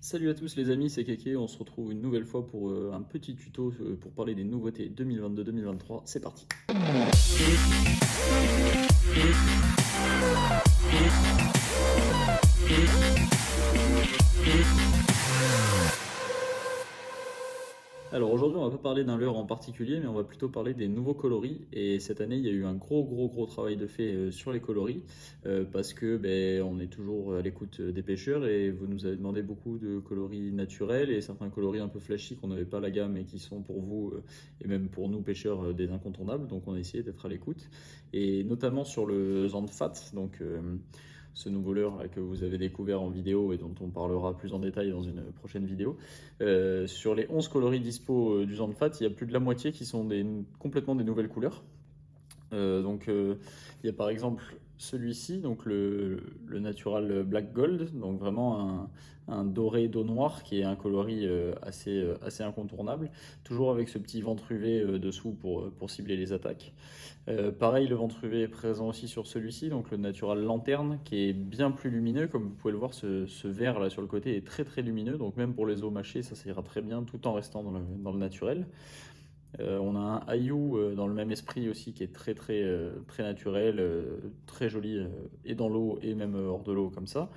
Salut à tous les amis, c'est Keke, on se retrouve une nouvelle fois pour un petit tuto pour parler des nouveautés 2022-2023, c'est parti. Alors aujourd'hui on va pas parler d'un leurre en particulier mais on va plutôt parler des nouveaux coloris et cette année il y a eu un gros travail de fait sur les coloris parce que on est toujours à l'écoute des pêcheurs et vous nous avez demandé beaucoup de coloris naturels et certains coloris un peu flashy qu'on n'avait pas à la gamme et qui sont pour vous et même pour nous pêcheurs des incontournables, donc on a essayé d'être à l'écoute et notamment sur le Zandfat, donc ce nouveau leurre là, que vous avez découvert en vidéo et dont on parlera plus en détail dans une prochaine vidéo. Sur les 11 coloris dispo du Zandfat, il y a plus de la moitié qui sont complètement des nouvelles couleurs. Il y a par exemple celui-ci, donc le Natural Black Gold, donc vraiment un doré d'eau noire qui est un coloris assez incontournable, toujours avec ce petit ventre UV dessous pour cibler les attaques. Pareil, le ventre UV est présent aussi sur celui-ci, donc le Natural Lanterne, qui est bien plus lumineux, comme vous pouvez le voir, ce vert là sur le côté est très lumineux, donc même pour les eaux mâchées, ça ira très bien tout en restant dans le naturel. On a un Ayu dans le même esprit aussi qui est très naturel, très joli et dans l'eau et même hors de l'eau comme ça.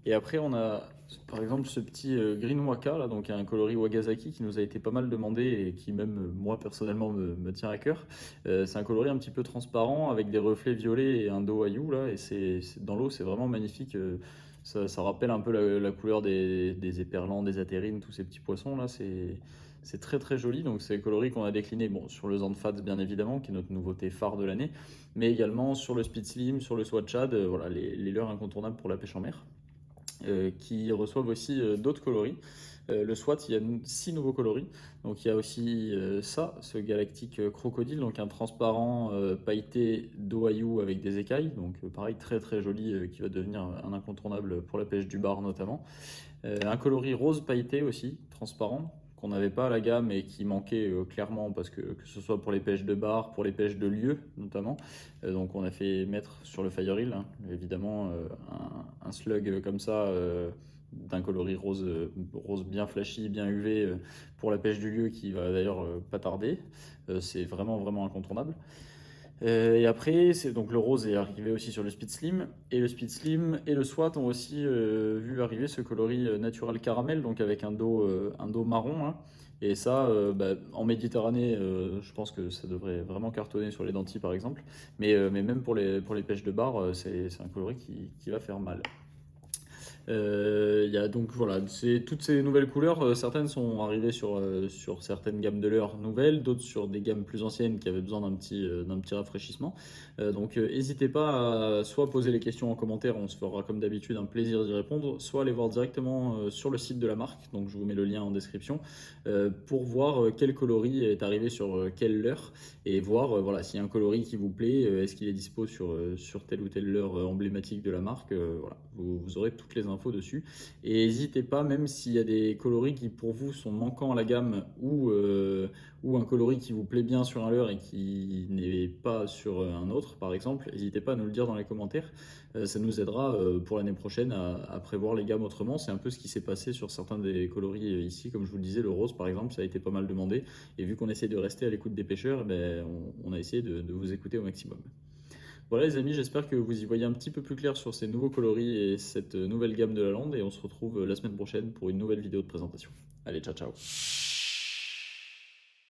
Et après on a par exemple ce petit Green Waka là, donc un coloris Wagasaki qui nous a été pas mal demandé et qui même moi personnellement me tient à cœur. C'est un coloris un petit peu transparent avec des reflets violets et un dos Ayu là et dans l'eau c'est vraiment magnifique. Ça rappelle un peu la couleur des éperlans, des atérines, tous ces petits poissons là, c'est très joli, donc c'est le coloris qu'on a décliné bon, sur le Zandfats bien évidemment, qui est notre nouveauté phare de l'année, mais également sur le Speed Slim, sur le Swatchad, voilà, les leurres incontournables pour la pêche en mer, qui reçoivent aussi d'autres coloris. Le SWAT, il y a 6 nouveaux coloris. Donc il y a aussi ce galactique crocodile, donc un transparent pailleté d'Oahu avec des écailles. Donc pareil, très joli, qui va devenir un incontournable pour la pêche du bar notamment. Un coloris rose pailleté aussi, transparent, qu'on n'avait pas à la gamme et qui manquait clairement parce que ce soit pour les pêches de bar, pour les pêches de lieu notamment. Donc on a fait mettre sur le Fire Reel, hein, évidemment, un slug comme ça d'un coloris rose bien flashy, bien UV pour la pêche du lieu qui va d'ailleurs pas tarder. C'est vraiment incontournable. Et après, donc le rose est arrivé aussi sur le Speed Slim. Et le Speed Slim et le SWAT ont aussi vu arriver ce coloris natural caramel, donc avec un dos marron, hein. Et ça, en Méditerranée, je pense que ça devrait vraiment cartonner sur les dentilles par exemple. Mais même pour les pêches de bar, c'est un coloris qui va faire mal. Il y a donc voilà, c'est toutes ces nouvelles couleurs. Certaines sont arrivées sur certaines gammes de leurres nouvelles, d'autres sur des gammes plus anciennes qui avaient besoin d'un petit rafraîchissement. Donc n'hésitez pas à soit poser les questions en commentaire, on se fera comme d'habitude un plaisir d'y répondre, soit aller voir directement sur le site de la marque, donc je vous mets le lien en description, pour voir quel coloris est arrivé sur quelle leurre et voir voilà, s'il y a un coloris qui vous plaît, est-ce qu'il est dispo sur telle ou telle leurre emblématique de la marque. Voilà, vous aurez toutes les infos dessus. Et n'hésitez pas, même s'il y a des coloris qui pour vous sont manquants à la gamme ou un coloris qui vous plaît bien sur un leurre et qui n'est pas sur un autre, par exemple, n'hésitez pas à nous le dire dans les commentaires. Ça nous aidera pour l'année prochaine à prévoir les gammes autrement. C'est un peu ce qui s'est passé sur certains des coloris ici. Comme je vous le disais, le rose par exemple, ça a été pas mal demandé. Et vu qu'on essaie de rester à l'écoute des pêcheurs, on a essayé de vous écouter au maximum. Voilà les amis, j'espère que vous y voyez un petit peu plus clair sur ces nouveaux coloris et cette nouvelle gamme de la lande et on se retrouve la semaine prochaine pour une nouvelle vidéo de présentation. Allez, ciao ciao.